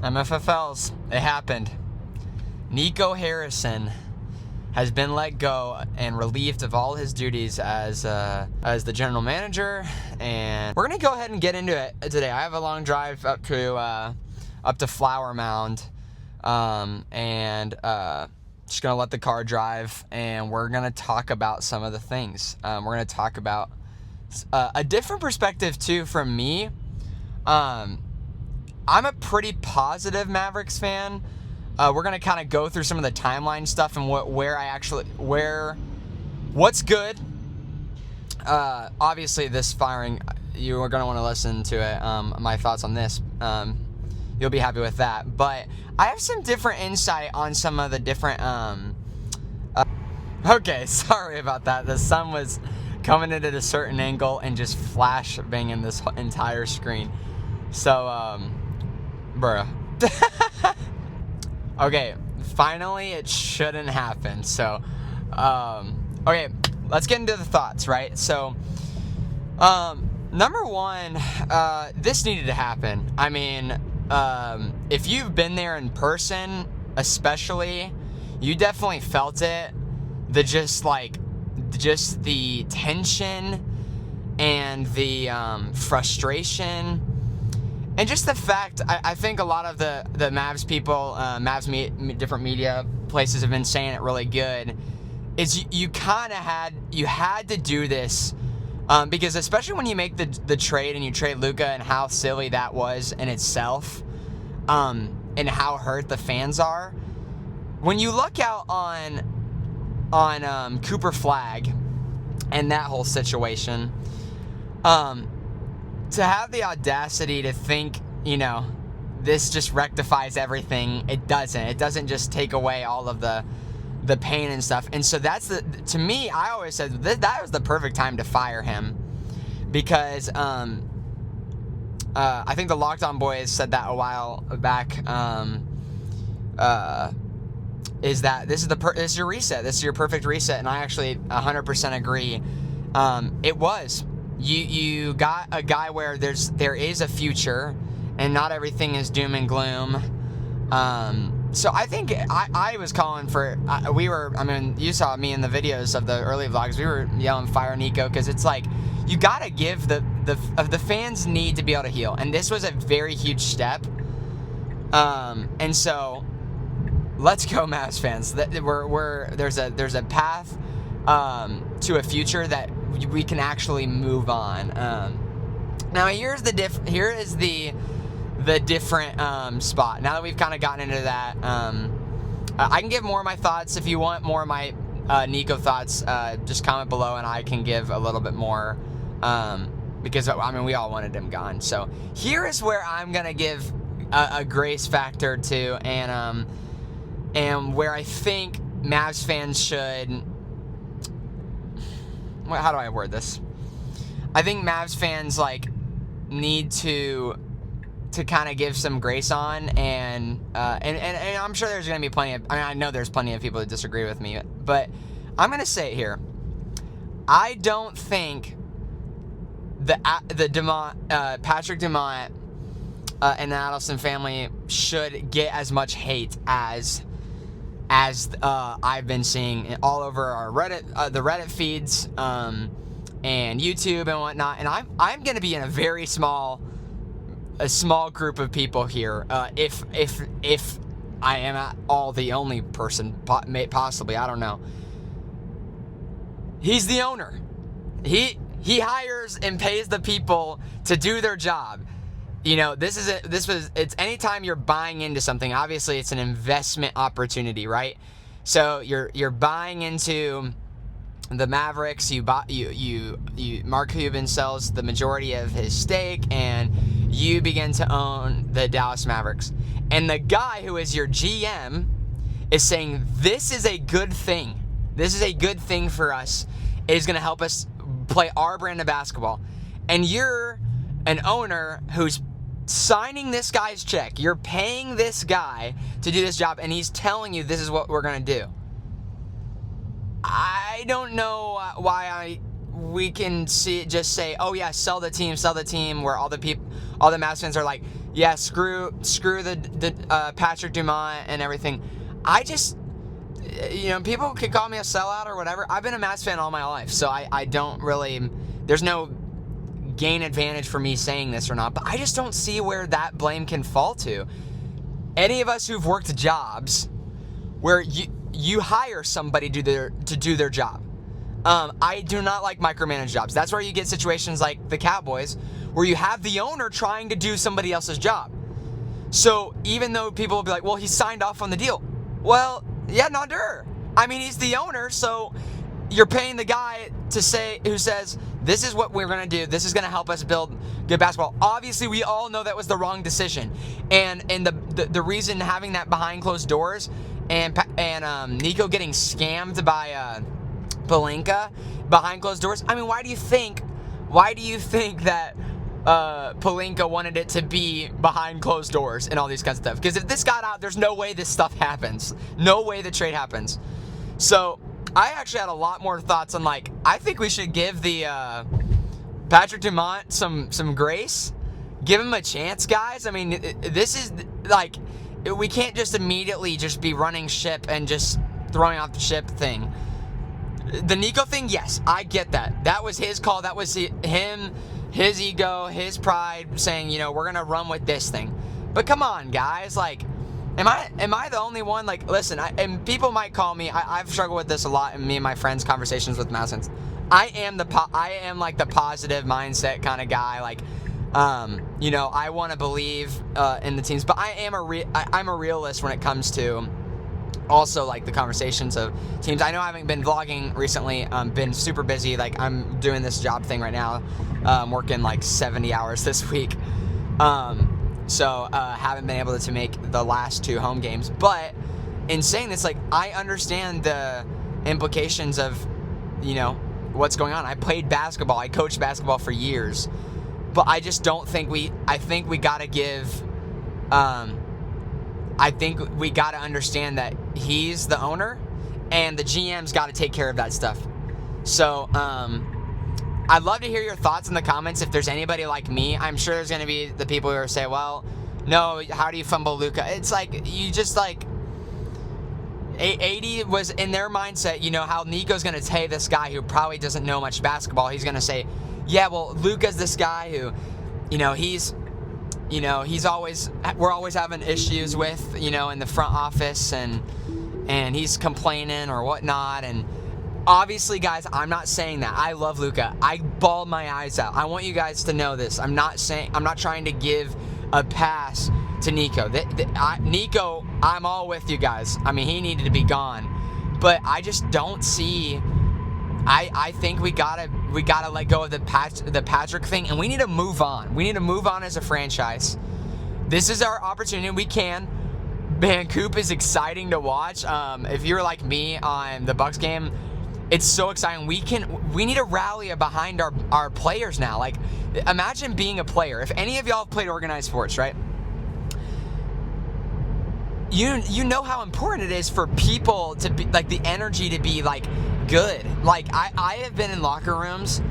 MFFLs, it happened. Nico Harrison has been let go and relieved of all his duties as the general manager, and we're gonna go ahead and get into it today. I have a long drive up to Flower Mound, and just gonna let the car drive, and we're gonna talk about some of the things. We're gonna talk about a different perspective too from me. I'm a pretty positive Mavericks fan. We're going to kind of go through some of the timeline stuff and what's good. Obviously, this firing, you are going to want to listen to it. My thoughts on this. You'll be happy with that. But I have some different insight on some of the different... Okay, sorry about that. The sun was coming in at a certain angle and just flash banging this entire screen. So, bruh. Okay, finally it shouldn't happen. So, okay, let's get into the thoughts, right? So, number one, this needed to happen. I mean, if you've been there in person, especially, you definitely felt it. Just the tension and the frustration. And just the fact, I think a lot of the Mavs people, different media places have been saying it really good, is you kind of had to do this, because especially when you make the trade and you trade Luka, and how silly that was in itself, and how hurt the fans are. When you look out on Cooper Flag and that whole situation, to have the audacity to think, this just rectifies everything, it doesn't. It doesn't just take away all of the pain and stuff. And so to me, I always said that was the perfect time to fire him, because I think the Locked On Boys said that a while back. Is that this is your reset? This is your perfect reset, and I actually 100% agree. It was. You got a guy where there is a future, and not everything is doom and gloom. So I think I was calling for. You saw me in the videos of the early vlogs. We were yelling "Fire Nico," because it's like you gotta give the fans need to be able to heal, and this was a very huge step. And so let's go, Mavs fans. There's a path to a future that we can actually move on. Now here is the different spot. Now that we've kind of gotten into that, I can give more of my thoughts. If you want more of my Nico thoughts, just comment below and I can give a little bit more, because we all wanted him gone. So here is where I'm gonna give a grace factor to, and where I think Mavs fans should. How do I word this? I think Mavs fans need to kind of give some grace on, and I'm sure there's going to be plenty of. I know there's plenty of people that disagree with me, but I'm going to say it here. I don't think Patrick Dumont and the Adelson family should get as much hate as I've been seeing all over our the Reddit feeds, and YouTube and whatnot. And I'm going to be in a small group of people here. If I am at all the only person, possibly, I don't know. He's the owner. He hires and pays the people to do their job. It's anytime you're buying into something, obviously it's an investment opportunity, right? So you're buying into the Mavericks. Mark Cuban sells the majority of his stake, and you begin to own the Dallas Mavericks. And the guy who is your GM is saying, this is a good thing. This is a good thing for us. It is going to help us play our brand of basketball. And you're an owner who's signing this guy's check. You're paying this guy to do this job, and he's telling you this is what we're going to do. I don't know why we can just say, oh yeah, sell the team, where all the Mavs fans are like, yeah, screw the Patrick Dumont and everything. I just, people could call me a sellout or whatever. I've been a Mavs fan all my life, so I don't really, there's no gain advantage for me saying this or not, but I just don't see where that blame can fall to. Any of us who've worked jobs where you hire somebody to do their job. I do not like micromanaged jobs. That's where you get situations like the Cowboys, where you have the owner trying to do somebody else's job. So even though people will be like, well, he signed off on the deal. Well, yeah, not her. I mean, he's the owner, so you're paying the guy who says, this is what we're going to do. This is going to help us build good basketball. Obviously, we all know that was the wrong decision. And the reason having that behind closed doors and Nico getting scammed by Pelinka behind closed doors. I mean, why do you think that Pelinka wanted it to be behind closed doors and all these kinds of stuff? Because if this got out, there's no way this stuff happens. No way the trade happens. So I actually had a lot more thoughts on, like, I think we should give the Patrick Dumont some grace. Give him a chance, guys. I mean, this is, like, we can't just immediately just be running ship and just throwing off the ship thing. The Nico thing, yes, I get that. That was his call. That was him, his ego, his pride saying, we're going to run with this thing. But come on, guys. Like, am I the only one? Like, listen, and people might call me, I've struggled with this a lot in me and my friends' conversations with Mavs. I am like the positive mindset kind of guy. Like, I want to believe in the teams, but I'm a realist when it comes to also like the conversations of teams. I know I haven't been vlogging recently. Been super busy. Like, I'm doing this job thing right now. I'm working like 70 hours this week. So haven't been able to make the last 2 home games. But in saying this, like, I understand the implications of, what's going on. I played basketball. I coached basketball for years. But I just don't think I think we got to give, I think we got to understand that he's the owner and the GM's got to take care of that stuff. So, I'd love to hear your thoughts in the comments if there's anybody like me. I'm sure there's going to be the people who are say, well, no, how do you fumble Luka? It's like, you just like, 80 was in their mindset, how Nico's going to tell this guy who probably doesn't know much basketball. He's going to say, yeah, well, Luka's this guy who, we're always having issues with, in the front office and he's complaining or whatnot. And obviously, guys, I'm not saying that. I love Luka. I bawled my eyes out. I want you guys to know this. I'm not trying to give a pass to Nico. Nico, I'm all with you guys. I mean, he needed to be gone. But I just don't see. I think we gotta let go of the Patrick thing, and we need to move on. We need to move on as a franchise. This is our opportunity. We can. Man, Coop is exciting to watch. If you're like me on the Bucks game, it's so exciting. We need to rally behind our players now. Like, imagine being a player. If any of y'all have played organized sports, right? You know how important it is for people to be, like, the energy to be, like, good. Like, I have been in locker rooms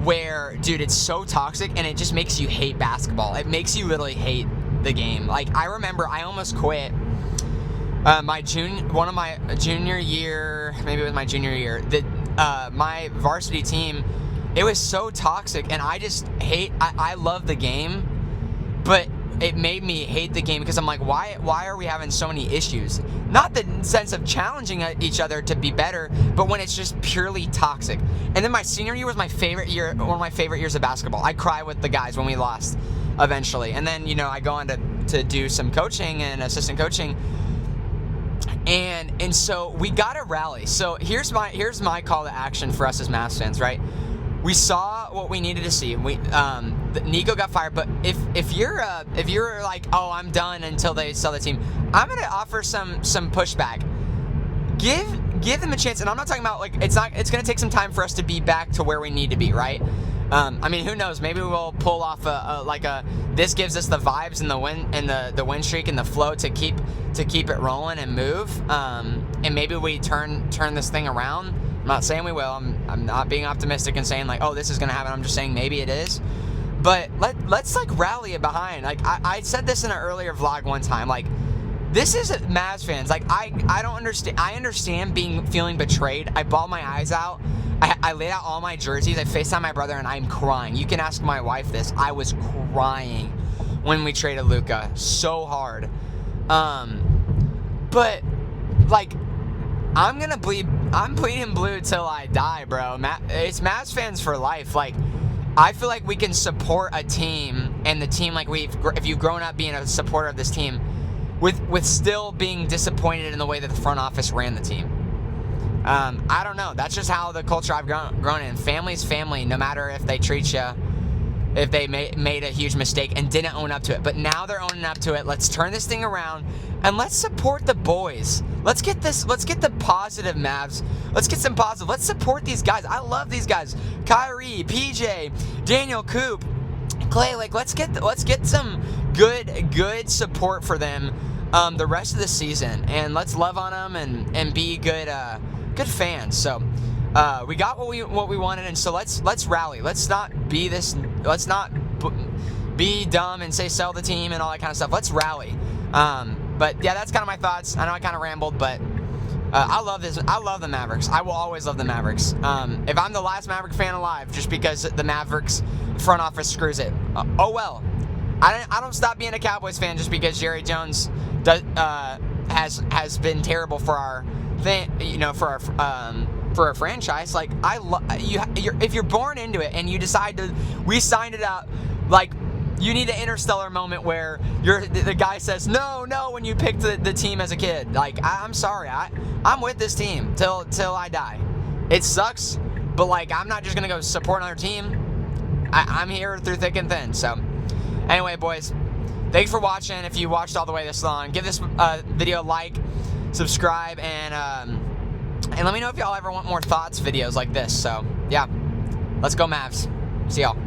where, dude, it's so toxic and it just makes you hate basketball. It makes you literally hate the game. Like, I remember I almost quit my junior year, maybe it was my junior year, my varsity team, it was so toxic, and I love the game, but it made me hate the game because I'm like, why are we having so many issues? Not the sense of challenging each other to be better, but when it's just purely toxic. And then my senior year was my favorite year, one of my favorite years of basketball. I cry with the guys when we lost eventually. And then, I go on to do some coaching and assistant coaching. And so we got to rally. So here's my call to action for us as Mavs fans, right? We saw what we needed to see. Nico got fired, but if you're like, oh, I'm done until they sell the team, I'm gonna offer some pushback. Give them a chance, and I'm not talking about like it's gonna take some time for us to be back to where we need to be, right? I mean, who knows? Maybe we'll pull off this gives us the vibes and the win streak and the flow to keep it rolling and move. And maybe we turn this thing around. I'm not saying we will. I'm not being optimistic and saying like, oh, this is gonna happen. I'm just saying maybe it is. But let's like rally it behind. Like I said this in an earlier vlog one time. Like, this is Mavs fans. Like I don't understand. I understand feeling betrayed. I bawled my eyes out. I laid out all my jerseys. I FaceTimed my brother and I'm crying. You can ask my wife this. I was crying when we traded Luka so hard. But like, I'm bleeding blue till I die, bro. It's Mavs fans for life. Like, I feel like we can support a team, and the team, like, if you've grown up being a supporter of this team, with still being disappointed in the way that the front office ran the team. I don't know. That's just how the culture I've grown in. Family's family, no matter if they treat you, if they made a huge mistake and didn't own up to it. But now they're owning up to it. Let's turn this thing around and let's support the boys. Let's get the positive Mavs. Let's get some positive. Let's support these guys. I love these guys. Kyrie, PJ, Daniel Coop, Clay. Like, let's get some good support for them the rest of the season, and let's love on them and be good fans. So we got what we wanted, and so let's rally. Let's not be dumb and say sell the team and all that kind of stuff. Let's rally. But yeah, that's kind of my thoughts. I know I kind of rambled, but I love this. I love the Mavericks. I will always love the Mavericks. If I'm the last Maverick fan alive, just because the Mavericks front office screws it, oh well. I don't stop being a Cowboys fan just because Jerry Jones has been terrible for our thing, for our franchise. Like, if you're born into it and you decide we signed it up, like, you need an interstellar moment where the guy says no when you picked the team as a kid. Like, I'm sorry, I'm with this team till I die. It sucks, but like, I'm not just gonna go support another team. I'm here through thick and thin. So anyway, boys, thanks for watching. If you watched all the way this long, give this video a like, subscribe, and let me know if y'all ever want more thoughts videos like this. So yeah, let's go Mavs. See y'all.